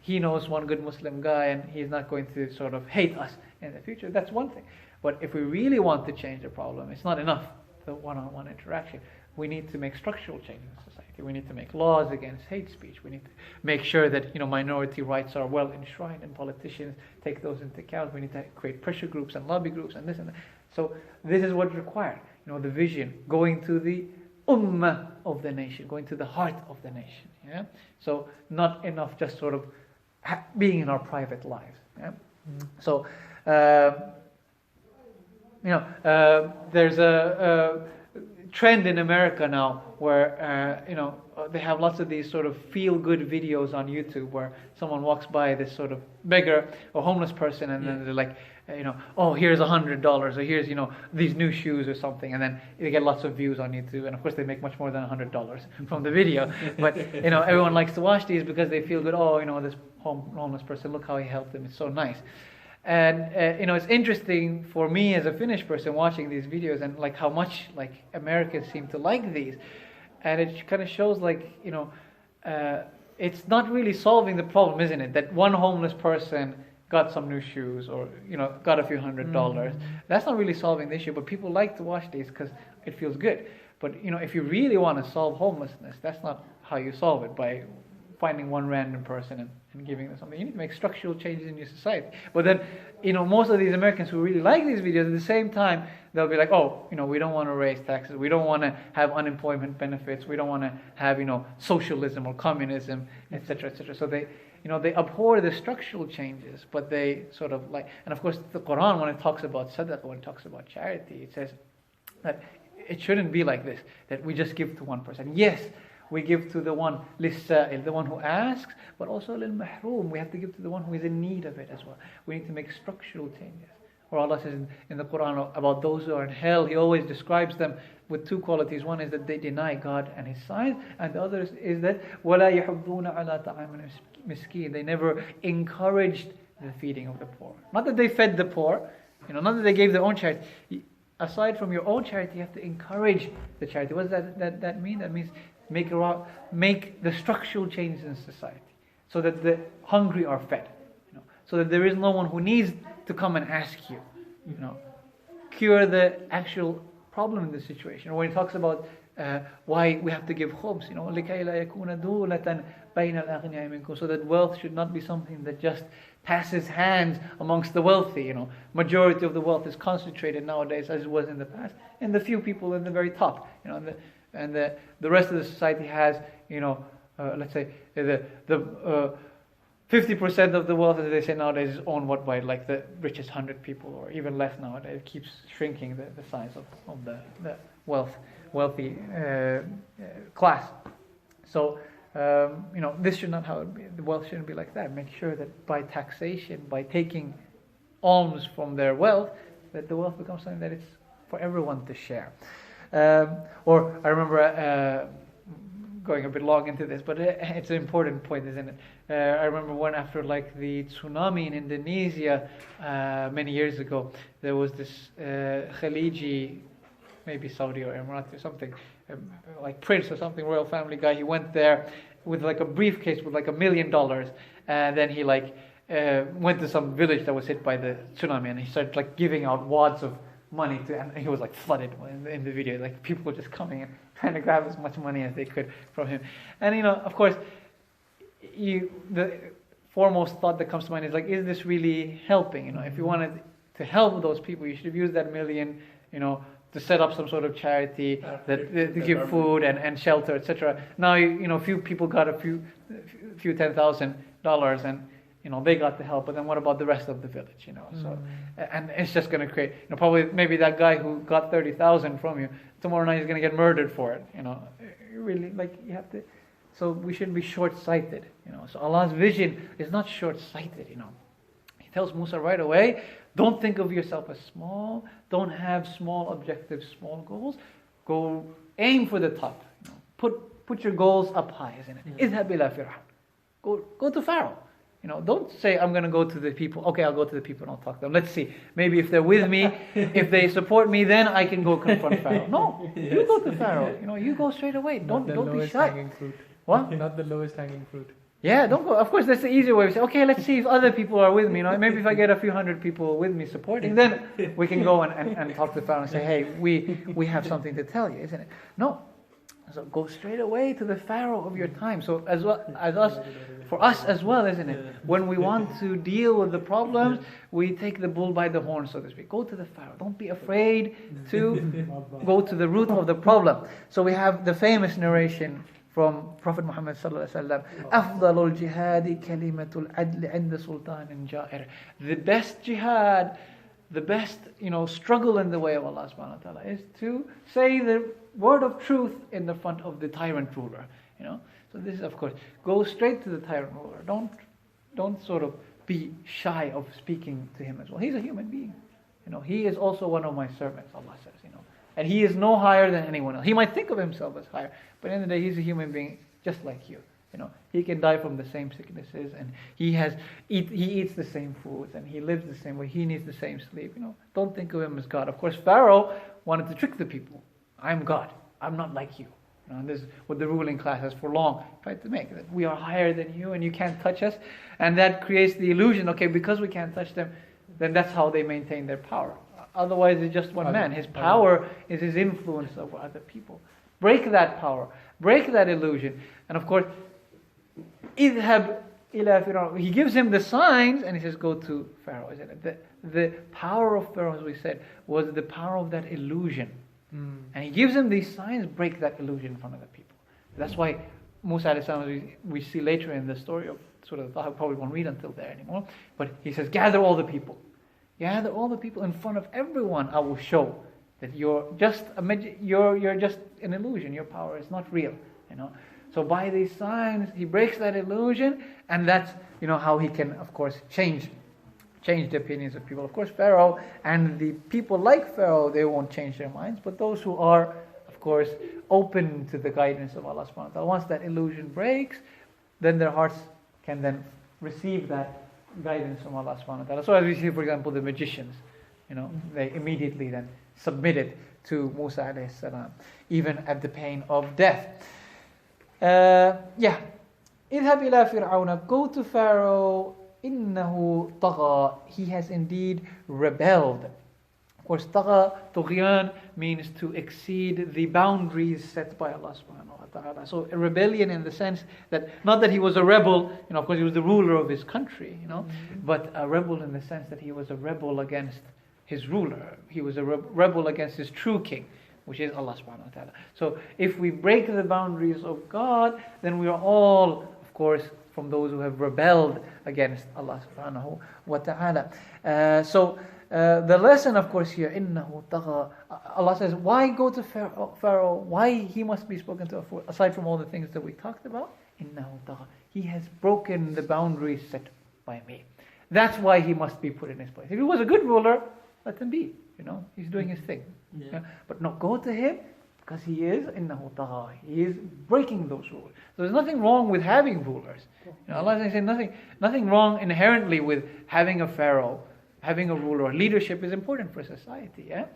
he knows one good Muslim guy and he's not going to sort of hate us in the future. That's one thing. But if we really want to change the problem, it's not enough, the one-on-one interaction. We need to make structural changes in society. We need to make laws against hate speech. We need to make sure that minority rights are well enshrined and politicians take those into account. We need to create pressure groups and lobby groups and this and that. So this is what's required. The vision, going to the ummah of the nation, going to the heart of the nation. Yeah. So not enough just sort of being in our private lives. Yeah. So. There's a trend in America now where they have lots of these sort of feel-good videos on YouTube where someone walks by this sort of beggar or homeless person, and then they're like, oh, here's $100, or here's, these new shoes or something, and then they get lots of views on YouTube, and of course they make much more than $100 from the video. But everyone likes to watch these because they feel good. Oh, this homeless person, look how he helped them. It's so nice. And it's interesting for me as a Finnish person watching these videos, and like how much like Americans seem to like these, and it kind of shows like it's not really solving the problem, isn't it? That one homeless person got some new shoes, or got a few $100. That's not really solving the issue, but people like to watch these because it feels good. But if you really want to solve homelessness, that's not how you solve it, by finding one random person and giving them something. You need to make structural changes in your society. But then, most of these Americans who really like these videos, at the same time, they'll be like, oh, we don't want to raise taxes. We don't want to have unemployment benefits. We don't want to have, socialism or communism, etc., etc. So they abhor the structural changes, but they sort of like, and of course the Quran, when it talks about sadaqah, when it talks about charity, it says that it shouldn't be like this, that we just give to one person. Yes, we give to the one, لِلسَّائِل, the one who asks, but also لِلْمَحْرُوم, we have to give to the one who is in need of it as well. We need to make structural changes. Or Allah says in the Quran about those who are in hell, He always describes them with two qualities. One is that they deny God and His signs, and the other is that وَلَا يَحُضُّونَ عَلَىٰ طَعَامِ الْمِسْكِينِ, they never encouraged the feeding of the poor. Not that they fed the poor, not that they gave their own charity. Aside from your own charity, you have to encourage the charity. What does that mean? That means make the structural changes in society, so that the hungry are fed, so that there is no one who needs to come and ask you, cure the actual problem in the situation. Or when he talks about why we have to give khubs, لِكَيْ لَا يَكُونَ دُولَةً بَيْنَ الْأَغْنِيَاءِ مِنْكُمْ, so that wealth should not be something that just passes hands amongst the wealthy. Majority of the wealth is concentrated nowadays, as it was in the past, in the few people in the very top. And the rest of the society has, let's say the 50% of the wealth, as they say nowadays, is owned by like the richest 100 people, or even less nowadays. It keeps shrinking the size of the wealthy class. So this should not how it be. The wealth shouldn't be like that. Make sure that by taxation, by taking alms from their wealth, that the wealth becomes something that it's for everyone to share. Or I remember going a bit long into this, but it's an important point, isn't it? I remember when after like the tsunami in Indonesia many years ago, there was this Khaliji, maybe Saudi or Emirati or something, like prince or something, royal family guy. He went there with like a briefcase with like $1 million, and then he like went to some village that was hit by the tsunami, and he started like giving out wads of money and he was like flooded in the video, like people were just coming and trying to grab as much money as they could from him. And of course, the foremost thought that comes to mind is like, is this really helping? If you wanted to help those people, you should have used that $1 million, to set up some sort of charity, to give food and shelter, etc. Now few people got a few $10,000 and they got the help, but then what about the rest of the village? So, and it's just going to create, probably maybe that guy who got 30,000 from you, tomorrow night he's going to get murdered for it. Really, like you have to. So we shouldn't be short-sighted. So Allah's vision is not short-sighted. He tells Musa right away, don't think of yourself as small. Don't have small objectives, small goals. Go aim for the top. Put your goals up high, isn't it? Idhab ila Fir'aun. Go to Pharaoh. Don't say, I'm going to go to the people. Okay, I'll go to the people and I'll talk to them. Let's see. Maybe if they're with me, if they support me, then I can go confront Pharaoh. No, you go to Pharaoh. You go straight away. Don't be shy. Hanging fruit. What? Not the lowest hanging fruit. Yeah, don't go. Of course, that's the easier way. We say, okay, let's see if other people are with me. Maybe if I get a few hundred people with me supporting, then we can go and talk to Pharaoh and say, hey, we have something to tell you, isn't it? No. So go straight away to the Pharaoh of your time. So as well as us, for us as well, isn't it? When we want to deal with the problems, we take the bull by the horn, so to speak. Go to the Pharaoh. Don't be afraid to go to the root of the problem. So we have the famous narration from Prophet Muhammad sallallahu alaihi wasallam. أفضل الجهاد كلمة العدل عند سلطان جائر. The best jihad, the best struggle in the way of Allah subhanahu wa ta'ala is to say the word of truth in the front of the tyrant ruler. So this is, of course, go straight to the tyrant ruler. Don't sort of be shy of speaking to him as well. He's a human being. He is also one of my servants, Allah says, and he is no higher than anyone else. He might think of himself as higher, but in the end of the day, he's a human being just like you. He can die from the same sicknesses, and he eats the same foods, and he lives the same way. He needs the same sleep. Don't think of him as God. Of course, Pharaoh wanted to trick the people. I'm God. I'm not like you. And this is what the ruling class has for long tried to make, that we are higher than you and you can't touch us. And that creates the illusion, okay, because we can't touch them, then that's how they maintain their power. Otherwise, it's just one man. His power is his influence over other people. Break that power. Break that illusion. And of course, اذهب إلى فرعون. He gives him the signs and he says, go to Pharaoh. The power of Pharaoh, as we said, was the power of that illusion. And he gives him these signs, break that illusion in front of the people. That's why Musa alayhi salam, we see later in the story of Surah Al-Taha, probably won't read until there anymore, but he says, gather all the people. Gather all the people in front of everyone. I will show that you're just you're just an illusion. Your power is not real. So by these signs, he breaks that illusion, and that's how he can, of course, change the opinions of people. Of course, Pharaoh and the people like Pharaoh, they won't change their minds, but those who are, of course, open to the guidance of Allah subhanahu wa ta'ala, once that illusion breaks, then their hearts can then receive that guidance from Allah subhanahu wa ta'ala. So as we see, for example, the magicians, they immediately then submitted to Musa alayhi salam, even at the pain of death. اذهب إلى فرعون, go to Pharaoh, إنه طغى, he has indeed rebelled. Of course, طغى, طغيان, means to exceed the boundaries set by Allah subhanahu wa ta'ala. So a rebellion in the sense that, not that he was a rebel, of course he was the ruler of his country, but a rebel in the sense that he was a rebel against his ruler. He was a rebel against his true king, which is Allah subhanahu wa ta'ala. So if we break the boundaries of God, then we are all, of course, from those who have rebelled against Allah subhanahu wa ta'ala. So the lesson, of course, here, إِنَّهُ طَغَى. Allah says, why go to Pharaoh? Why he must be spoken to, aside from all the things that we talked about? إِنَّهُ طَغَى. He has broken the boundaries set by me. That's why he must be put in his place. If he was a good ruler, let him be. He's doing his thing. Yeah. But no, go to him, because he is إِنَّهُ طَغَى. He is breaking those rules. So there's nothing wrong with having rulers. Allah is saying nothing wrong inherently with having a pharaoh, having a ruler. Leadership is important for society. Yeah?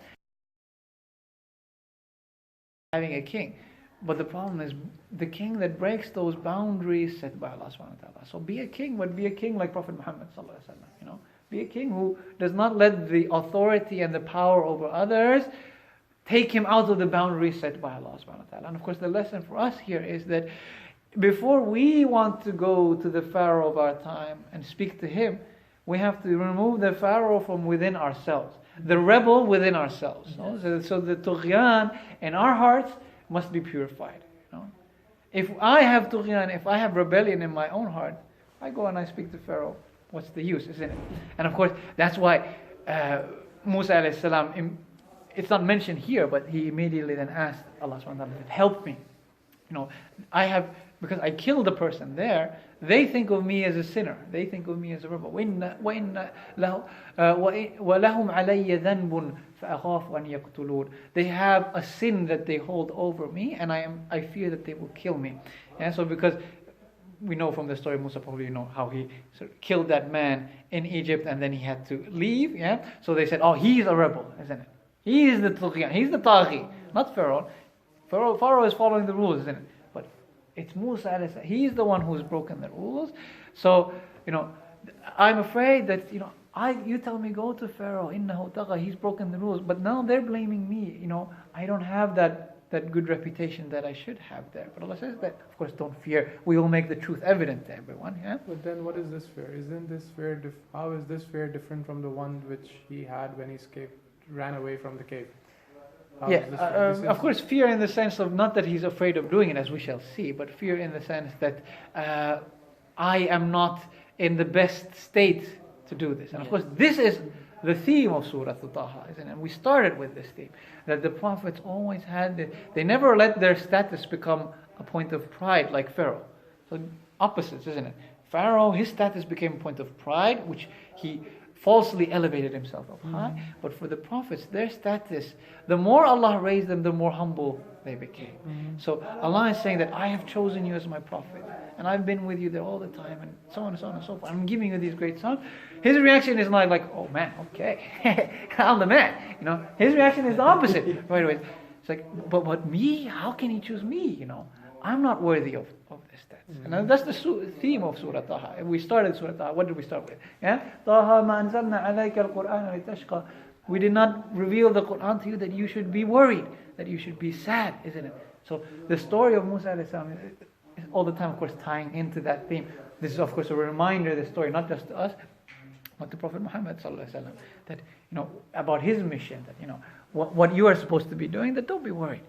Having a king. But the problem is the king that breaks those boundaries set by Allah subhanahu wa ta'ala. So be a king, but be a king like Prophet Muhammad sallallahu alaihi wasallam. Be a king who does not let the authority and the power over others take him out of the boundaries set by Allah subhanahu wa ta'ala. And of course the lesson for us here is that before we want to go to the Pharaoh of our time and speak to him, we have to remove the Pharaoh from within ourselves, the rebel within ourselves. So the tughyan in our hearts must be purified. If I have tughyan, if I have rebellion in my own heart, I go and I speak to Pharaoh. What's the use, isn't it? And of course, that's why Musa alayhi salam, it's not mentioned here, but he immediately then asked Allah subhanahu wa ta'ala, help me. Because I killed a person there, they think of me as a sinner. They think of me as a rebel. وَلَهُمْ عَلَيَّ ذَنْبٌ فَأَخَافُ أَنْ يَقْتُلُونَ. They have a sin that they hold over me, and I fear that they will kill me. And so because we know from the story, Musa probably how he sort of killed that man in Egypt and then he had to leave. Yeah. So they said, oh, he's a rebel, isn't it? He is the tughyan, he's the taghi, not Pharaoh. Pharaoh is following the rules, isn't it? But it's Musa, he's the one who's broken the rules. So, I'm afraid that, you tell me go to Pharaoh, innahu tagha, he's broken the rules. But now they're blaming me, I don't have that good reputation that I should have there. But Allah says that, of course, don't fear. We will make the truth evident to everyone. Yeah. But then what is this fear? Isn't this fear, how is this fear different from the one which he had when he ran away from the cave? Of course, fear in the sense of not that he's afraid of doing it, as we shall see, but fear in the sense that I am not in the best state to do this. And of course, this is the theme of Surah Al-Taha, isn't it? And we started with this theme, that the prophets always had, they never let their status become a point of pride like Pharaoh. So opposites, isn't it? Pharaoh, his status became a point of pride, which he falsely elevated himself up high. But for the prophets, their status, the more Allah raised them, the more humble they became. So Allah is saying that I have chosen you as my prophet, and I've been with you there all the time, and so on and so on and so forth. I'm giving you these great songs. His reaction is not like, oh man, okay, I'm the man. His reaction is the opposite. Right away, it's like, but me? How can he choose me? I'm not worthy of this status. And that's the theme of Surah Taha. We started Surah Taha. What did we start with? Taha ma anzalna alayka al-Qur'ana litashqa. We did not reveal the Qur'an to you that you should be worried, that you should be sad, isn't it? So the story of Musa alayhi salam is all the time, of course, tying into that theme. This is, of course, a reminder, the story, not just to us, but to Prophet Muhammad sallallahu alaihi wasallam, that about his mission, that what you are supposed to be doing, that don't be worried.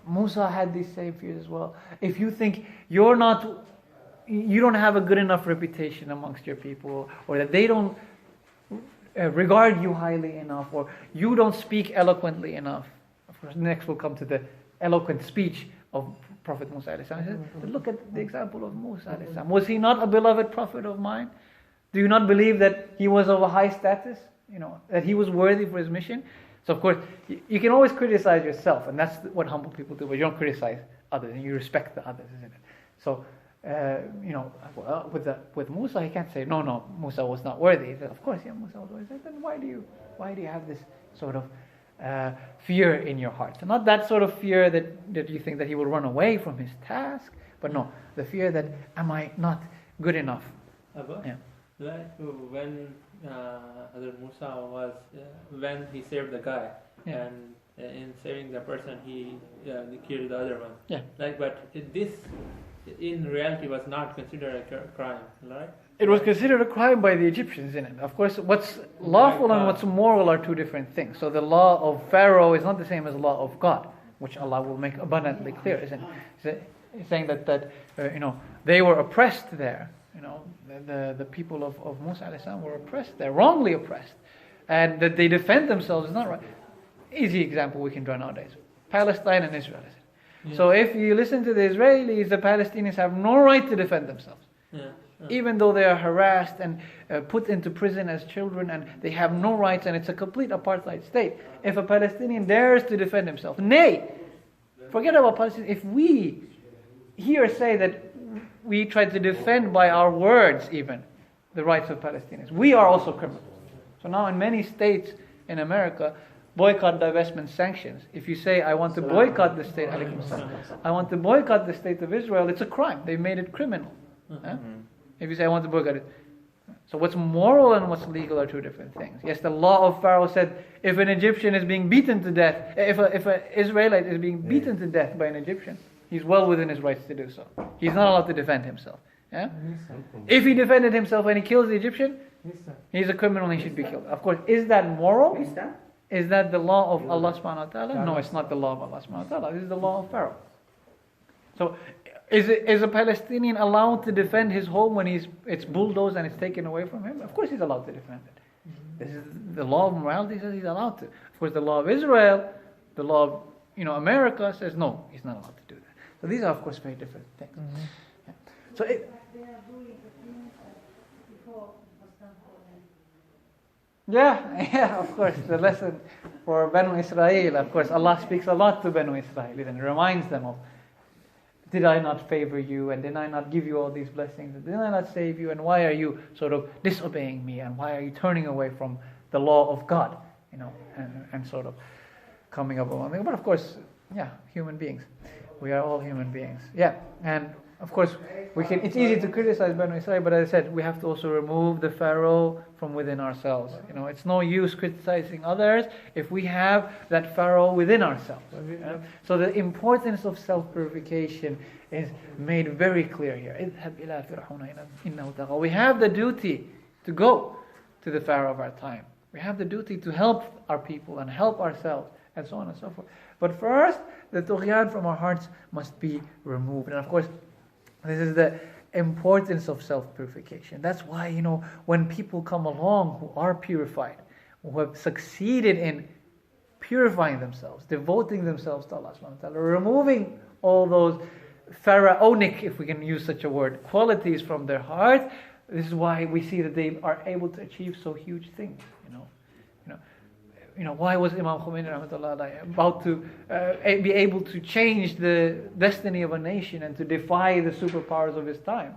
Musa had these same fears as well. If you think you don't have a good enough reputation amongst your people, or that they don't regard you highly enough, or you don't speak eloquently enough. Of course, next we'll come to the eloquent speech of Prophet Musa alayhi salam. But look at the example of Musa alayhi salam. Was he not a beloved prophet of mine? Do you not believe that he was of a high status? That he was worthy for his mission? So of course, you can always criticize yourself, and that's what humble people do, but you don't criticize others, and you respect the others, isn't it? So, with Musa, he can't say, no, Musa was not worthy. Said, of course, Musa was worthy. Then why do you have this sort of fear in your heart? So not that sort of fear that you think that he will run away from his task, but no, the fear that, am I not good enough? Like when Hazrat Musa was, when he saved the guy, and in saving the person he killed the other one. But this in reality was not considered a crime, right? It was considered a crime by the Egyptians, isn't it? Of course, what's lawful and what's moral are two different things. So the law of Pharaoh is not the same as the law of God, which Allah will make abundantly clear, isn't it? He's saying that they were oppressed there. The people of Musa alayhi salam were oppressed there, wrongly oppressed, and that they defend themselves is not right. Easy example we can draw nowadays: Palestine and Israel. So if you listen to the Israelis, the Palestinians have no right to defend themselves, even though they are harassed and put into prison as children, and they have no rights, and it's a complete apartheid state. If a Palestinian dares to defend himself, nay, forget about Palestine. If we here say that we try to defend by our words even the rights of Palestinians, we are also criminals. So now in many states in America, boycott, divestment, sanctions. If you say, I want to boycott the state, I want to boycott the state of Israel, it's a crime. They've made it criminal. If you say, I want to boycott it. So what's moral and what's legal are two different things. Yes, the law of Pharaoh said, if an Egyptian is being beaten to death, if an Israelite is being beaten to death by an Egyptian, he's well within his rights to do so. He's not allowed to defend himself. If he defended himself and he kills the Egyptian, he's a criminal and he should be killed. Of course, is that moral? Is that the law of Allah subhanahu wa ta'ala? No, it's not the law of Allah subhanahu wa ta'ala. This is the law of Pharaoh. So, is a Palestinian allowed to defend his home when it's bulldozed and it's taken away from him? Of course he's allowed to defend it. This is the law of morality says he's allowed to. Of course the law of Israel, the law of America says no, he's not allowed to do that. So these are of course very different things. So Yeah, of course. The lesson for Banu Israel, of course, Allah speaks a lot to Banu Israel and reminds them of, did I not favor you, and did I not give you all these blessings, and did I not save you, and why are you sort of disobeying me, and why are you turning away from the law of God, and sort of coming up with one thing. But of course, human beings. We are all human beings. And of course, it's easy to criticize Banu Israel, but as I said, we have to also remove the Pharaoh from within ourselves. It's no use criticizing others if we have that Pharaoh within ourselves. So the importance of self-purification is made very clear here. We have the duty to go to the Pharaoh of our time. We have the duty to help our people and help ourselves, and so on and so forth. But first, the tughyan from our hearts must be removed. And of course, this is the importance of self-purification. That's why, when people come along who are purified, who have succeeded in purifying themselves, devoting themselves to Allah subhanahu wa ta'ala, removing all those pharaonic, if we can use such a word, qualities from their heart. This is why we see that they are able to achieve so huge things. Why was Imam Khomeini rahmatullah about to be able to change the destiny of a nation and to defy the superpowers of his time?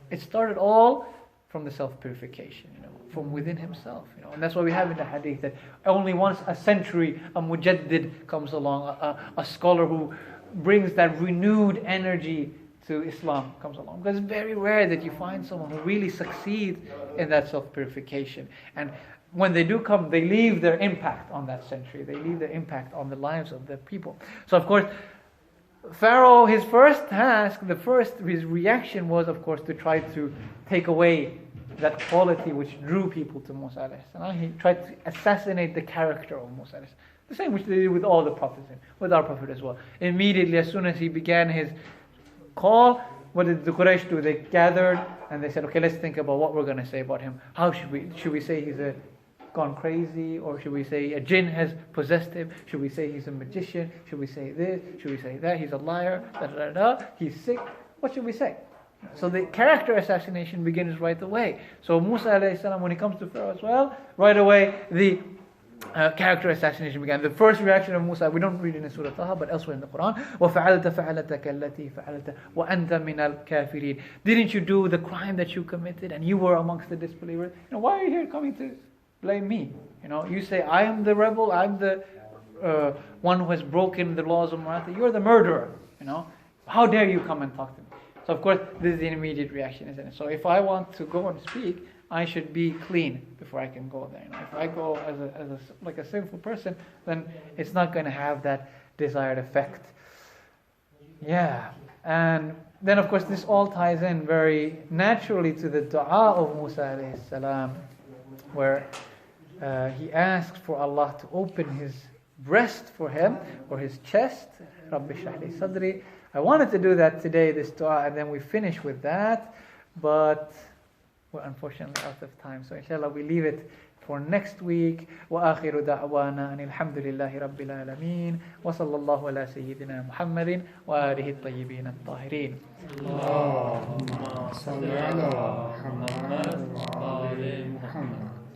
It started all from the self-purification, from within himself. And that's why we have in the hadith that only once a century a mujaddid comes along, a scholar who brings that renewed energy to Islam comes along. Because it's very rare that you find someone who really succeeds in that self-purification. And when they do come, they leave their impact on that century. They leave their impact on the lives of the people. So of course, Pharaoh, his first task, his reaction was, of course, to try to take away that quality which drew people to Musa alayhi salam. He tried to assassinate the character of Musa alayhi salam. The same which they did with all the prophets, with our prophet as well. Immediately, as soon as he began his call, what did the Quraysh do? They gathered and they said, okay, let's think about what we're going to say about him. How should we say he's gone crazy, or should we say a jinn has possessed him? Should we say he's a magician? Should we say this? Should we say that? He's a liar, he's sick. What should we say? So the character assassination begins right away. So Musa alayhi salam, when he comes to Pharaoh as well, right away the character assassination began. The first reaction of Musa, we don't read it in Surah Taha, but elsewhere in the Quran, وَفَعَلْتَ فَعَلَتَكَ الَّتِي فَعَلْتَ وَأَنْتَ مِنَ الْكَافِرِينَ. Didn't you do the crime that you committed and you were amongst the disbelievers? Why are you here coming to blame me? You say I am the rebel, I'm the one who has broken the laws of morality. You're the murderer. How dare you come and talk to me? So of course, this is the immediate reaction, isn't it? So if I want to go and speak, I should be clean before I can go there. If I go as a sinful person, then it's not going to have that desired effect. Yeah, and then of course this all ties in very naturally to the dua of Musa alayhi salam, where he asks for Allah to open his breast for him, or his chest. Rabbi shrah li sadri. I wanted to do that today, this dua, and then we finish with that, but we're unfortunately out of time. So inshallah we leave it for next week. وآخر دعوانا أن الحمد لله رب العالمين وصلى الله على سيدنا محمد وآله الطيبين الطاهرين. اللهم صل على محمد